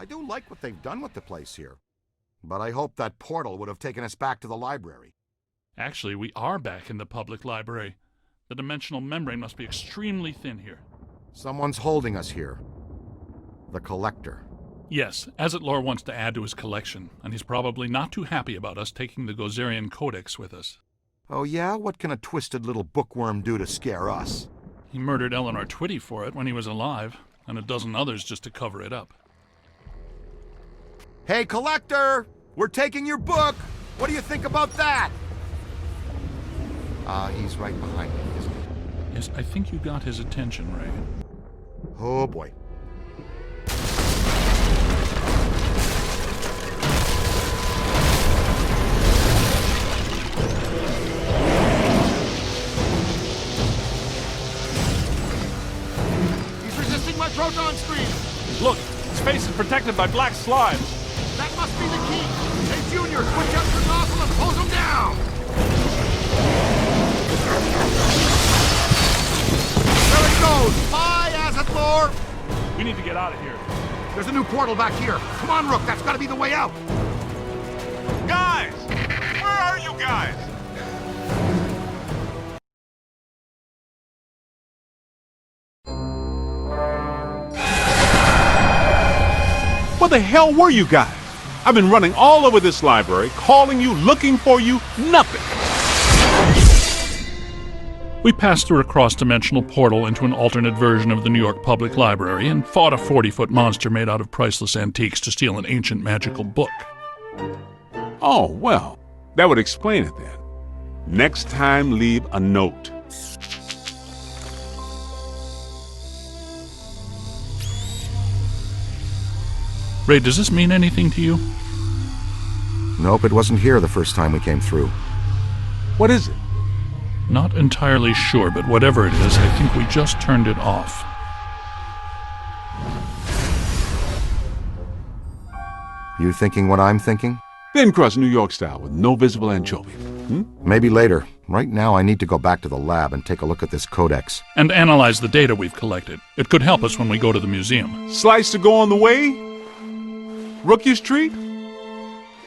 I do like what they've done with the place here. But I hope that portal would have taken us back to the library. Actually, we are back in the public library. The dimensional membrane must be extremely thin here. Someone's holding us here. The Collector. Yes, Azetlor wants to add to his collection, and he's probably not too happy about us taking the Gozerian Codex with us. Oh yeah? What can a twisted little bookworm do to scare us? He murdered Eleanor Twitty for it when he was alive, and a dozen others just to cover it up. Hey, Collector! We're taking your book! What do you think about that? He's right behind me, isn't he? Yes, I think you got his attention, Ray. Oh, boy. He's resisting my proton stream! Look, his face is protected by black slime. That must be the key! Hey, Junior, switch up the nozzle and close him down! There it goes! Bye, Azetlor! We need to get out of here. There's a new portal back here. Come on, Rook, that's gotta be the way out! Guys! Where are you guys? Where the hell were you guys? I've been running all over this library, calling you, looking for you, nothing. We passed through a cross-dimensional portal into an alternate version of the New York Public Library and fought a 40-foot monster made out of priceless antiques to steal an ancient magical book. Oh, well, that would explain it then. Next time, leave a note. Ray, does this mean anything to you? Nope, it wasn't here the first time we came through. What is it? Not entirely sure, but whatever it is, I think we just turned it off. You thinking what I'm thinking? Thin crust New York style with no visible anchovy. Maybe later. Right now I need to go back to the lab and take a look at this codex. And analyze the data we've collected. It could help us when we go to the museum. Slice to go on the way? Rookie's treat?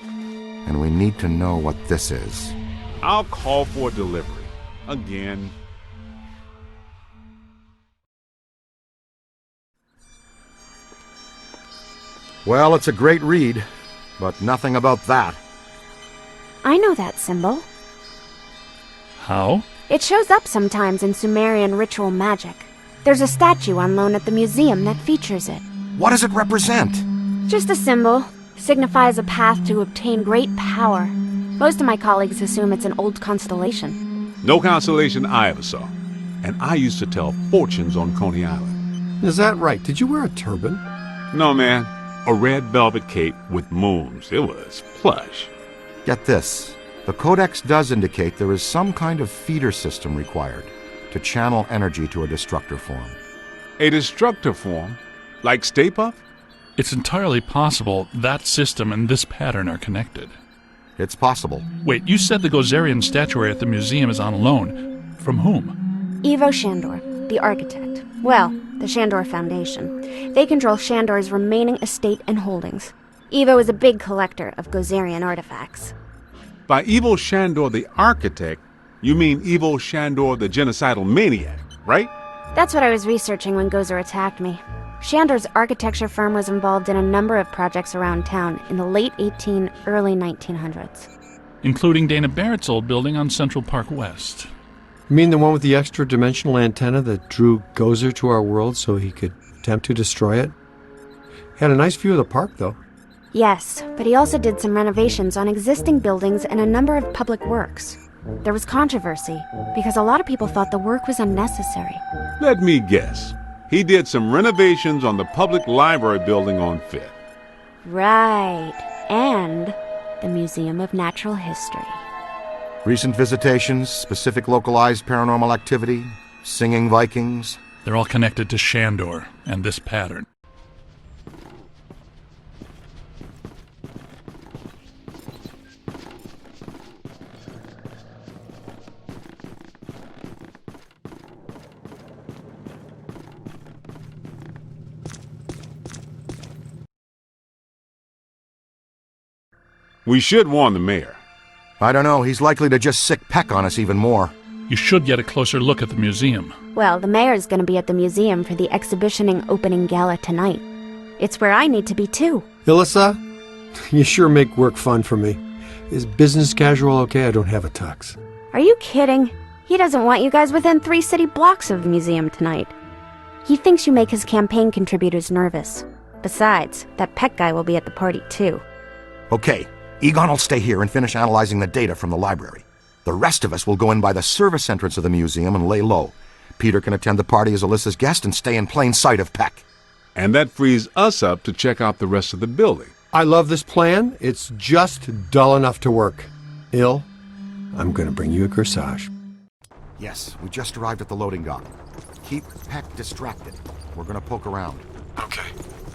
And we need to know what this is. I'll call for delivery. Again. Well, it's a great read, but nothing about that. I know that symbol. How? It shows up sometimes in Sumerian ritual magic. There's a statue on loan at the museum that features it. What does it represent? Just a symbol. Signifies a path to obtain great power. Most of my colleagues assume it's an old constellation. No constellation I ever saw. And I used to tell fortunes on Coney Island. Is that right? Did you wear a turban? No, man. A red velvet cape with moons. It was plush. Get this. The codex does indicate there is some kind of feeder system required to channel energy to a destructor form. A destructor form? Like Stay Puft? It's entirely possible that system and this pattern are connected. It's possible. Wait, you said the Gozerian statuary at the museum is on loan. From whom? Ivo Shandor, the architect. Well, the Shandor Foundation. They control Shandor's remaining estate and holdings. Ivo is a big collector of Gozerian artifacts. By Ivo Shandor the architect, you mean Ivo Shandor the genocidal maniac, right? That's what I was researching when Gozer attacked me. Shandor's architecture firm was involved in a number of projects around town in the late early 1900s. Including Dana Barrett's old building on Central Park West. You mean the one with the extra-dimensional antenna that drew Gozer to our world so he could attempt to destroy it? Had a nice view of the park, though. Yes, but he also did some renovations on existing buildings and a number of public works. There was controversy, because a lot of people thought the work was unnecessary. Let me guess. He did some renovations on the public library building on 5th. Right, and the Museum of Natural History. Recent visitations, specific localized paranormal activity, singing Vikings. They're all connected to Shandor and this pattern. We should warn the mayor. I don't know, he's likely to just sick Peck on us even more. You should get a closer look at the museum. Well, the mayor's gonna be at the museum for the exhibitioning opening gala tonight. It's where I need to be too. Ilissa, you sure make work fun for me. Is business casual okay? I don't have a tux. Are you kidding? He doesn't want you guys within 3 city blocks of the museum tonight. He thinks you make his campaign contributors nervous. Besides, that Peck guy will be at the party too. Okay, Egon will stay here and finish analyzing the data from the library. The rest of us will go in by the service entrance of the museum and lay low. Peter can attend the party as Alyssa's guest and stay in plain sight of Peck. And that frees us up to check out the rest of the building. I love this plan. It's just dull enough to work. Il, I'm gonna bring you a corsage. Yes, we just arrived at the loading dock. Keep Peck distracted. We're gonna poke around. Okay,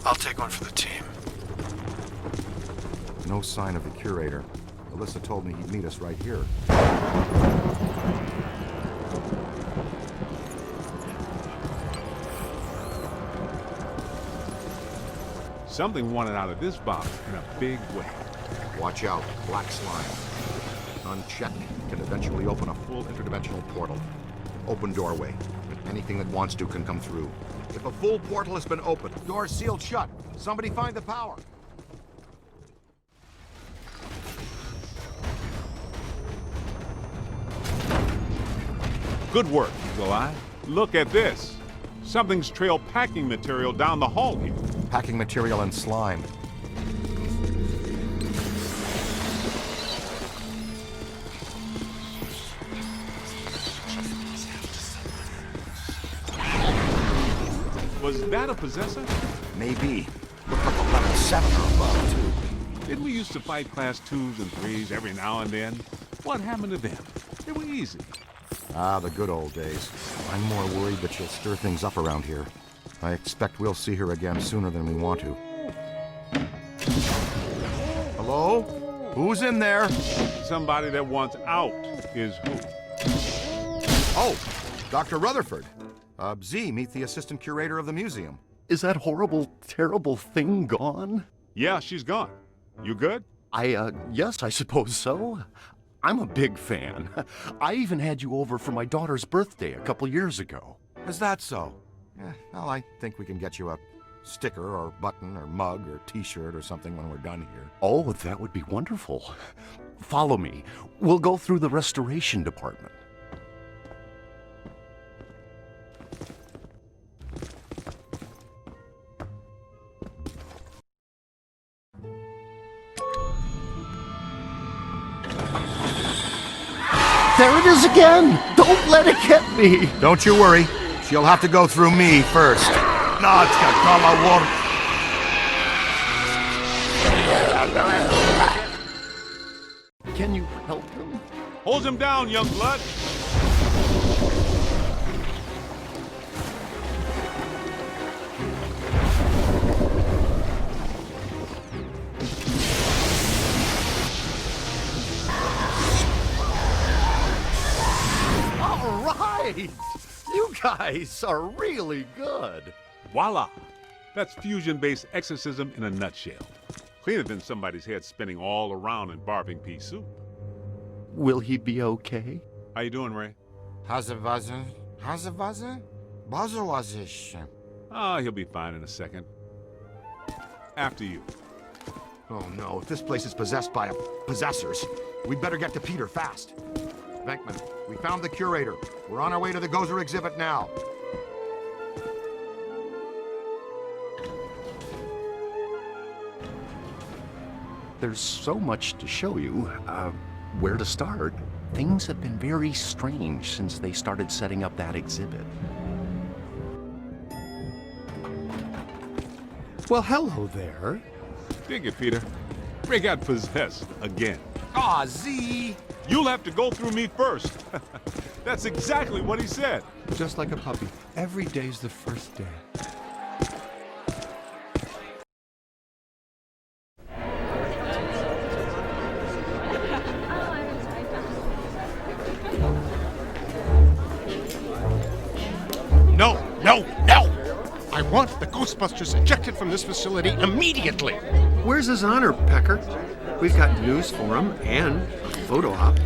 I'll take one for the team. No sign of the curator. Alyssa told me he'd meet us right here. Something wanted out of this box in a big way. Watch out, black slime. Unchecked can eventually open a full interdimensional portal. Open doorway. Anything that wants to can come through. If a full portal has been opened, doors sealed shut. Somebody find the power. Good work, Eagle Eye. Look at this. Something's trailed packing material down the hall here. Packing material and slime. Was that a possessor? Maybe. Looked like a level 7 or above, too. Didn't we used to fight class 2s and 3s every now and then? What happened to them? They were easy. Ah, the good old days. I'm more worried that she'll stir things up around here. I expect we'll see her again sooner than we want to. Hello? Who's in there? Somebody that wants out is who? Oh, Dr. Rutherford. Z, meet the assistant curator of the museum. Is that horrible, terrible thing gone? Yeah, she's gone. You good? Yes, I suppose so. I'm a big fan. I even had you over for my daughter's birthday a couple years ago. Is that so? Yeah, well, I think we can get you a sticker or button or mug or t-shirt or something when we're done here. Oh, that would be wonderful. Follow me. We'll go through the restoration department. There it is again! Don't let it get me! Don't you worry. She'll have to go through me first. No, it's got all my water. Can you help him? Hold him down, young blood. All right! You guys are really good. Voila! That's fusion-based exorcism in a nutshell. Cleaner than somebody's head spinning all around in barbing pea soup. Will he be okay? How you doing, Ray? Hazawaza? Ah, he'll be fine in a second. After you. Oh no, if this place is possessed by possessors, we'd better get to Peter fast. Venkman, we found the curator. We're on our way to the Gozer exhibit now. There's so much to show you. Where to start? Things have been very strange since they started setting up that exhibit. Well, hello there. Dig it, Peter. Ray got possessed again. Aw, Z! You'll have to go through me first. That's exactly what he said. Just like a puppy. Every day's the first day. No! I want the Ghostbusters ejected from this facility immediately. Where's his honor, Pecker? We've got news for him and a photo op.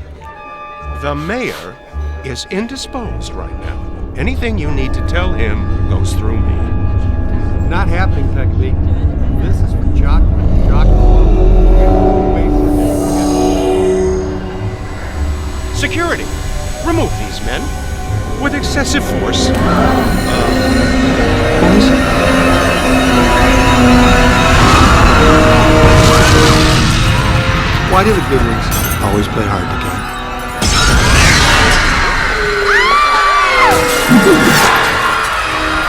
The mayor is indisposed right now. Anything you need to tell him goes through me. Not happening, Peckerby. This is for Jock. Jock. Wait for him. Security, remove these men with excessive force. Why do the good ones always play hard to get?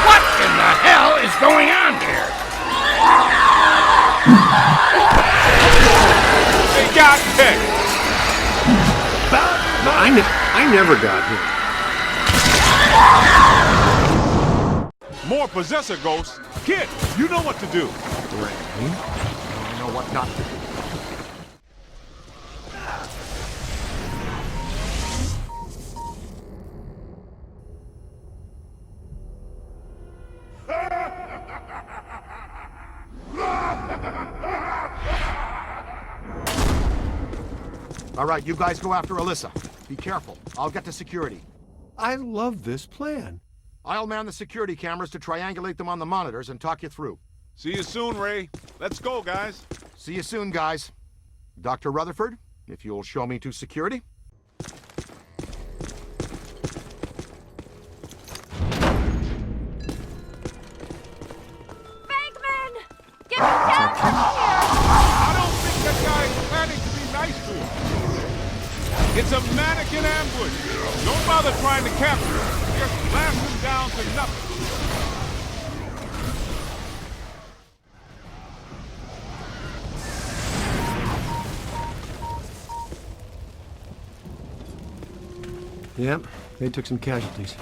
What in the hell is going on here? They got picked. I never got here. More possessor ghosts. Kid, you know what to do. I know what not to do. All right, you guys go after Alyssa. Be careful. I'll get to security. I love this plan. I'll man the security cameras to triangulate them on the monitors and talk you through. See you soon, Ray. Let's go, guys. See you soon, guys. Dr. Rutherford, if you'll show me to security. Bagman! Get him down from here! I don't think that guy is planning to be nice to him. It's a mannequin ambush. Don't bother trying to capture him. Just blast him down to nothing. Yep, they took some casualties.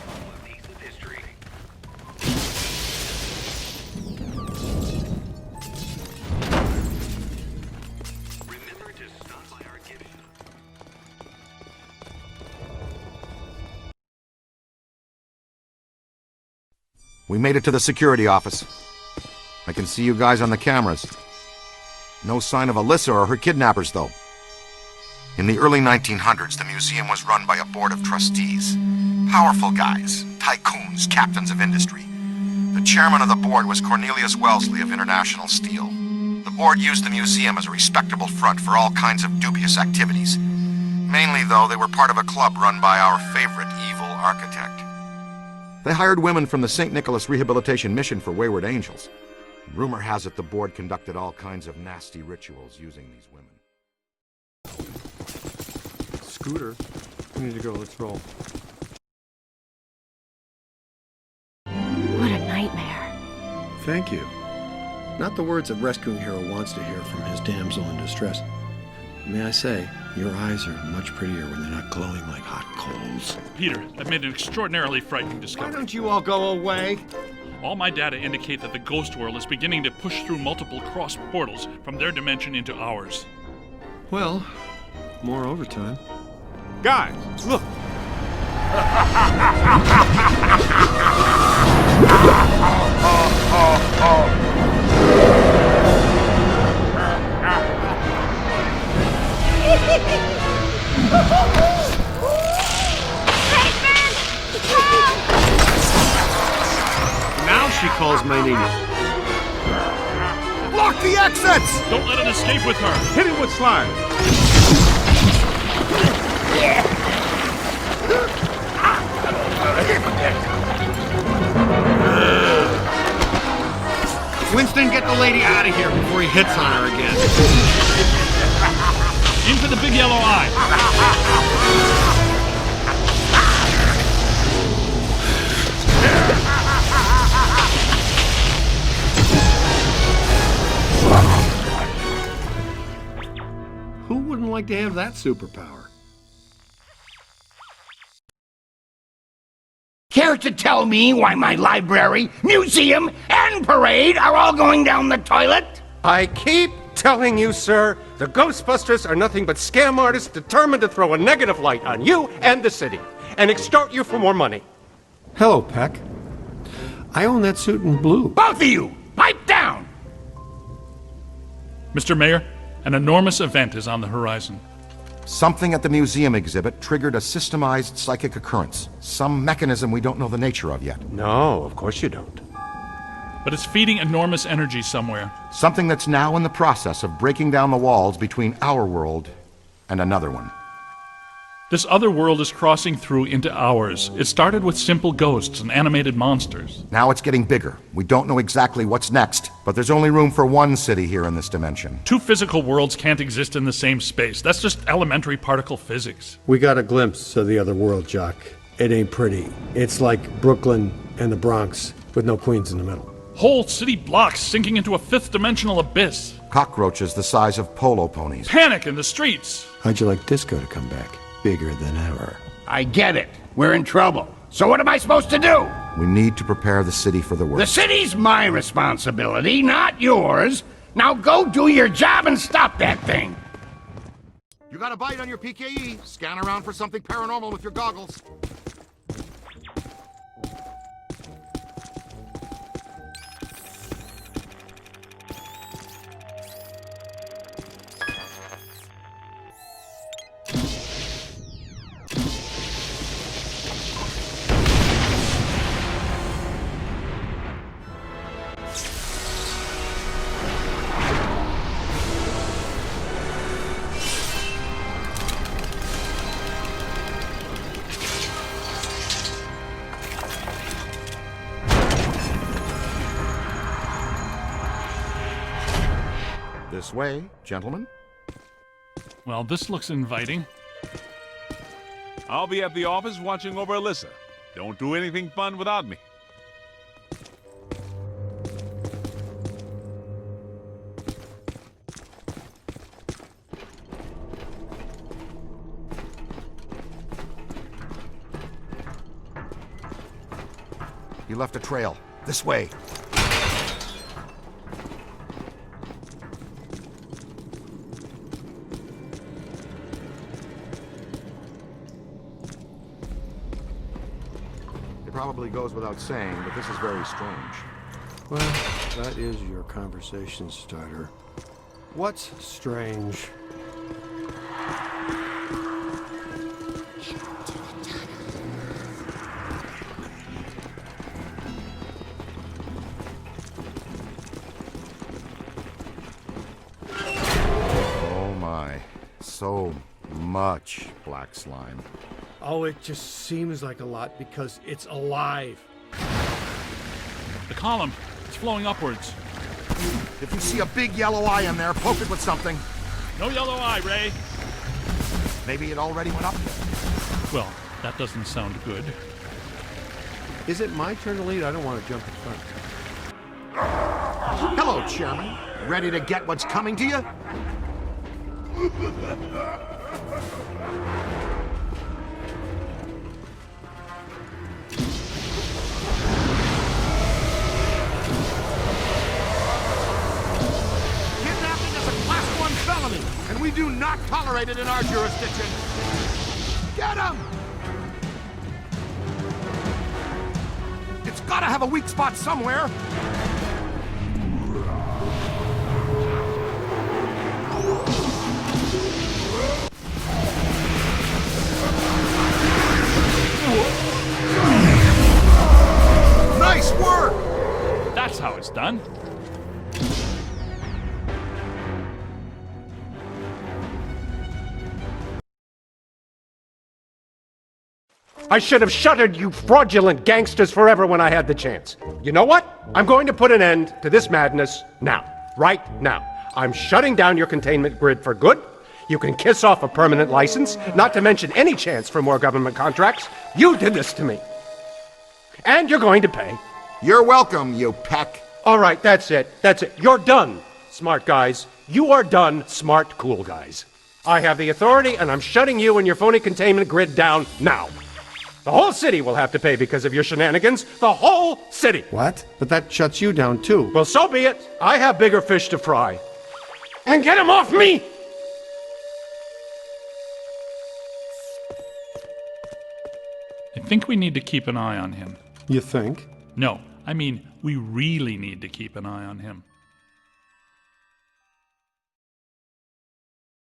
We made it to the security office. I can see you guys on the cameras. No sign of Alyssa or her kidnappers, though. In the early 1900s, the museum was run by a board of trustees. Powerful guys, tycoons, captains of industry. The chairman of the board was Cornelius Wellesley of International Steel. The board used the museum as a respectable front for all kinds of dubious activities. Mainly, though, they were part of a club run by our favorite evil architect. They hired women from the St. Nicholas Rehabilitation Mission for Wayward Angels. Rumor has it the board conducted all kinds of nasty rituals using these women. Scooter. We need to go. Let's roll. What a nightmare. Thank you. Not the words a rescuing hero wants to hear from his damsel in distress. May I say, your eyes are much prettier when they're not glowing like hot coals. Peter, I've made an extraordinarily frightening Why discovery. don't you all go away? All my data indicate that the ghost world is beginning to push through multiple cross portals from their dimension into ours. Well, more overtime. Guys, look. Now she calls my name. Block the exits! Don't let it escape with her! Hit him with slime. Winston, get the lady out of here before he hits on her again. In for the big yellow eye! Who wouldn't like to have that superpower? Care to tell me why my library, museum, and parade are all going down the toilet? I keep telling you, sir, the Ghostbusters are nothing but scam artists determined to throw a negative light on you and the city and extort you for more money. Hello, Peck. I own that suit in blue. Both of you, pipe down! Mr. Mayor, an enormous event is on the horizon. Something at the museum exhibit triggered a systemized psychic occurrence. Some mechanism we don't know the nature of yet. No, of course you don't. But it's feeding enormous energy somewhere. Something that's now in the process of breaking down the walls between our world and another one. This other world is crossing through into ours. It started with simple ghosts and animated monsters. Now it's getting bigger. We don't know exactly what's next, but there's only room for one city here in this dimension. Two physical worlds can't exist in the same space. That's just elementary particle physics. We got a glimpse of the other world, Jock. It ain't pretty. It's like Brooklyn and the Bronx, with no queens in the middle. Whole city blocks sinking into a fifth-dimensional abyss. Cockroaches the size of polo ponies. Panic in the streets. How'd you like disco to come back? Bigger than ever. I get it. We're in trouble. So what am I supposed to do? We need to prepare the city for the The worst. city's my responsibility, not yours. Now go do your job and stop that thing. You got a bite on your PKE? Scan around for something paranormal with your goggles. This way, gentlemen. Well, this looks inviting. I'll be at the office watching over Alyssa. Don't do anything fun without me. You left a trail. This way. It probably goes without saying, but this is very strange. Well, that is your conversation starter. What's strange? Oh my. So much black slime. Oh, it just seems like a lot because it's alive. The column, it's flowing upwards. If you see a big yellow eye in there, poke it with something. No yellow eye, Ray. Maybe it already went up. Well, that doesn't sound good. Is it my turn to lead? I don't want to jump in front. Hello, Chairman. Ready to get what's coming to you? Kidnapping is a Class 1 felony, and we do not tolerate it in our jurisdiction. Get him! It's gotta have a weak spot somewhere. Nice work! That's how it's done. I should have shuttered you fraudulent gangsters forever when I had the chance. You know what? I'm going to put an end to this madness now. Right now. I'm shutting down your containment grid for good. You can kiss off a permanent license, not to mention any chance for more government contracts. You did this to me. And you're going to pay. You're welcome, you peck. All right, that's it. That's it. You're done, smart guys. You are done, smart, cool guys. I have the authority, and I'm shutting you and your phony containment grid down now. The whole city will have to pay because of your shenanigans. The whole city. What? But that shuts you down, too. Well, so be it. I have bigger fish to fry. And get him off me! I think we need to keep an eye on him. You think? No, I mean, we really need to keep an eye on him.